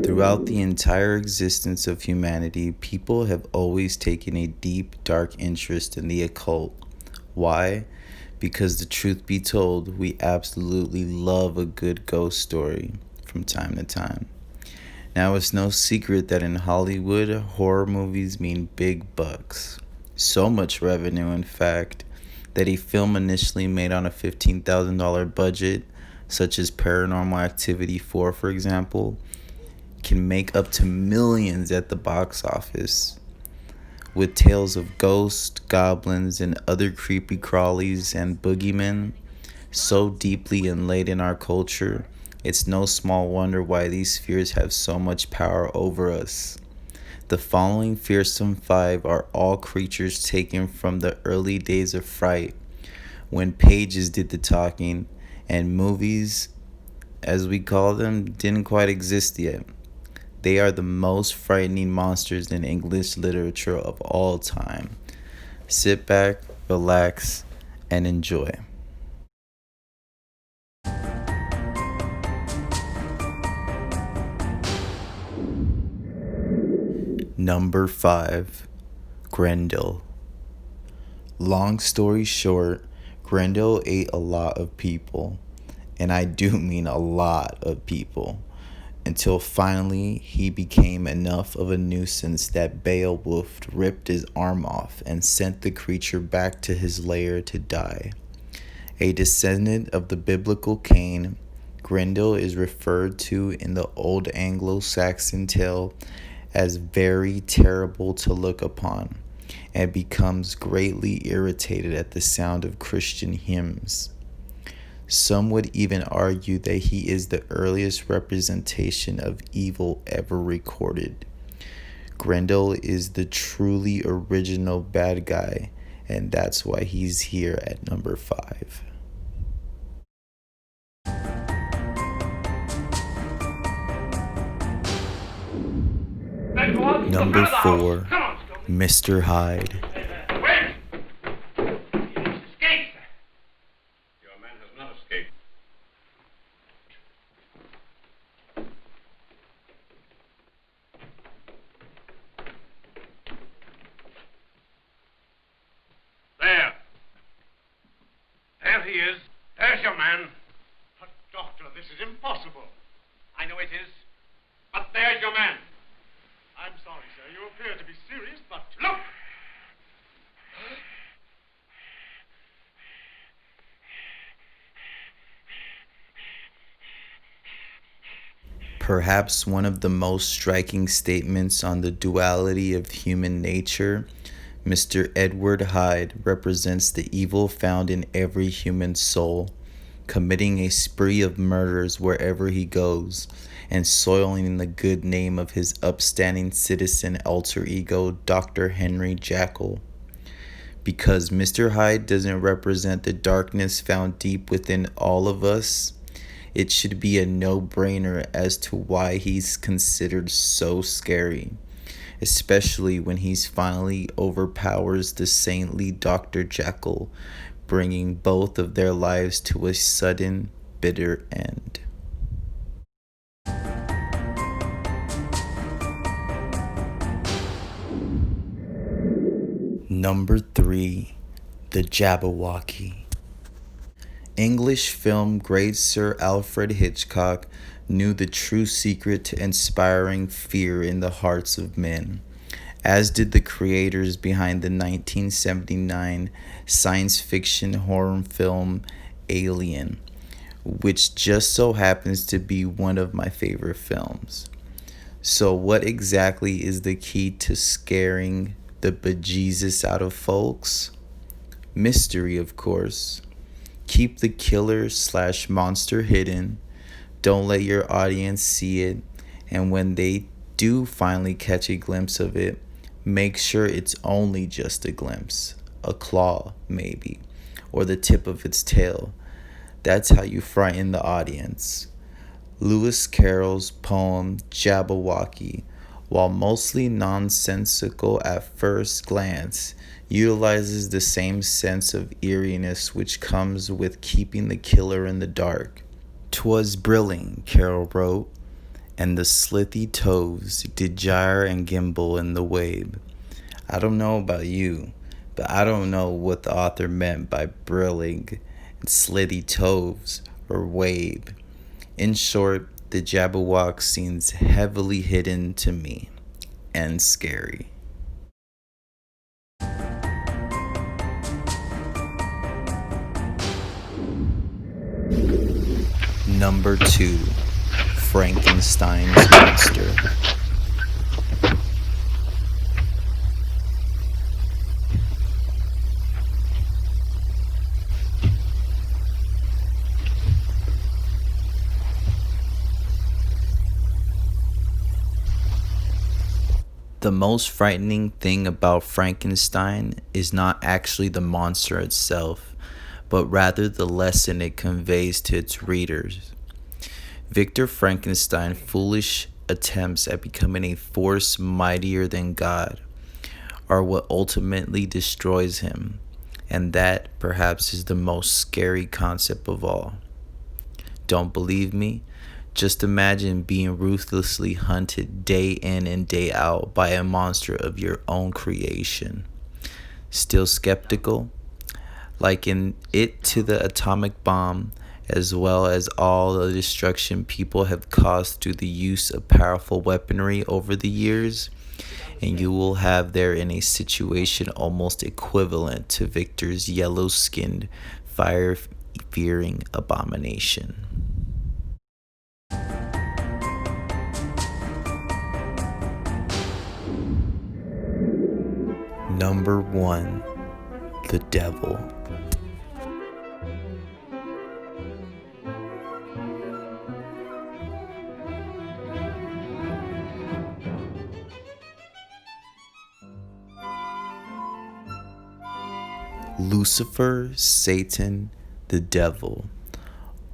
Throughout the entire existence of humanity, people have always taken a deep, dark interest in the occult. Why? Because the truth be told, we absolutely love a good ghost story from time to time. Now, it's no secret that in Hollywood, horror movies mean big bucks. So much revenue, in fact, that a film initially made on a $15,000 budget, such as Paranormal Activity 4, for example, can make up to millions at the box office. With tales of ghosts, goblins, and other creepy crawlies and boogeymen so deeply inlaid in our culture, it's no small wonder why these fears have so much power over us. The following fearsome five are all creatures taken from the early days of fright, when pages did the talking, and movies, as we call them, didn't quite exist yet. They are the most frightening monsters in English literature of all time. Sit back, relax, and enjoy. Number 5. Grendel. Long story short, Grendel ate a lot of people. And I do mean a lot of people. Until finally he became enough of a nuisance that Beowulf ripped his arm off and sent the creature back to his lair to die. A descendant of the biblical Cain, Grendel is referred to in the old Anglo-Saxon tale as very terrible to look upon, and becomes greatly irritated at the sound of Christian hymns. Some would even argue that he is the earliest representation of evil ever recorded. Grendel is the truly original bad guy, and that's why he's here at number 5. Number 4, Mr. Hyde. There he is. There's your man. But, Doctor, this is impossible. I know it is. But there's your man. I'm sorry, sir. You appear to be serious, but look! Perhaps one of the most striking statements on the duality of human nature, Mr. Edward Hyde represents the evil found in every human soul, committing a spree of murders wherever he goes, and soiling the good name of his upstanding citizen alter ego, Dr. Henry Jekyll. Because Mr. Hyde doesn't represent the darkness found deep within all of us, it should be a no-brainer as to why he's considered so scary, especially when he finally overpowers the saintly Dr. Jekyll, bringing both of their lives to a sudden, bitter end. Number 3, the Jabberwocky. English film great Sir Alfred Hitchcock knew the true secret to inspiring fear in the hearts of men, as did the creators behind the 1979 science fiction horror film Alien, which just so happens to be one of my favorite films. So what exactly is the key to scaring the bejesus out of folks? Mystery, of course. Keep the killer/monster hidden. Don't let your audience see it. And when they do finally catch a glimpse of it, make sure it's only just a glimpse. A claw, maybe. Or the tip of its tail. That's how you frighten the audience. Lewis Carroll's poem Jabberwocky, while mostly nonsensical at first glance, utilizes the same sense of eeriness which comes with keeping the killer in the dark. "'Twas brilling," Carroll wrote, and the slithy toves did gyre and gimble in the wabe. I don't know about you, but I don't know what the author meant by brillig, slitty toves, or wabe. In short, the Jabberwock seems heavily hidden to me and scary. Number 2. Frankenstein's Master. The most frightening thing about Frankenstein is not actually the monster itself, but rather the lesson it conveys to its readers. Victor Frankenstein's foolish attempts at becoming a force mightier than God are what ultimately destroys him, and that perhaps is the most scary concept of all. Don't believe me? Just imagine being ruthlessly hunted day in and day out by a monster of your own creation. Still skeptical? Liken it to the atomic bomb, as well as all the destruction people have caused through the use of powerful weaponry over the years, and you will have there in a situation almost equivalent to Victor's yellow-skinned, fire-fearing abomination. Number 1. The Devil. Lucifer, Satan, the Devil.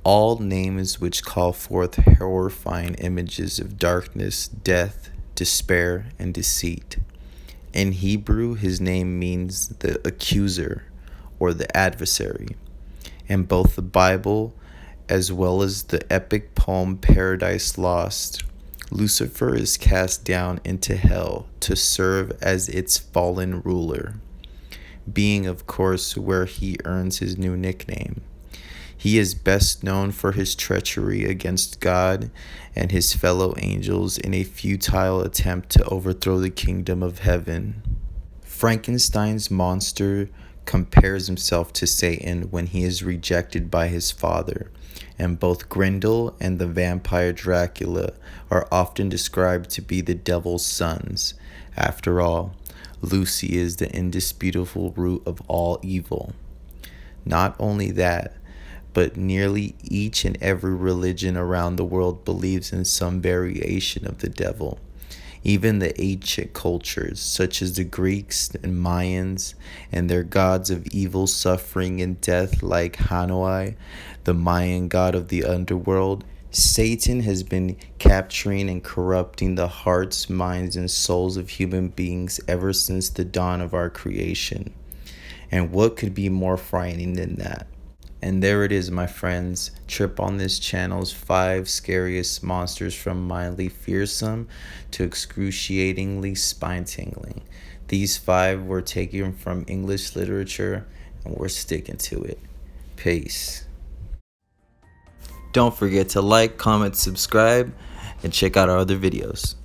All names which call forth horrifying images of darkness, death, despair, and deceit. In Hebrew, his name means the accuser or the adversary. In both the Bible as well as the epic poem Paradise Lost, Lucifer is cast down into hell to serve as its fallen ruler, being, of course, where he earns his new nickname. He is best known for his treachery against God and his fellow angels in a futile attempt to overthrow the kingdom of heaven. Frankenstein's monster compares himself to Satan when he is rejected by his father, and both Grendel and the vampire Dracula are often described to be the devil's sons. After all, Lucy is the indisputable root of all evil. Not only that, but nearly each and every religion around the world believes in some variation of the devil. Even the ancient cultures, such as the Greeks and Mayans, and their gods of evil, suffering, and death, like Hanoi, the Mayan god of the underworld. Satan has been capturing and corrupting the hearts, minds, and souls of human beings ever since the dawn of our creation. And what could be more frightening than that? And there it is, my friends. Trip on this channel's 5 scariest monsters, from mildly fearsome to excruciatingly spine-tingling. These 5 were taken from English literature, and we're sticking to it. Peace. Don't forget to like, comment, subscribe, and check out our other videos.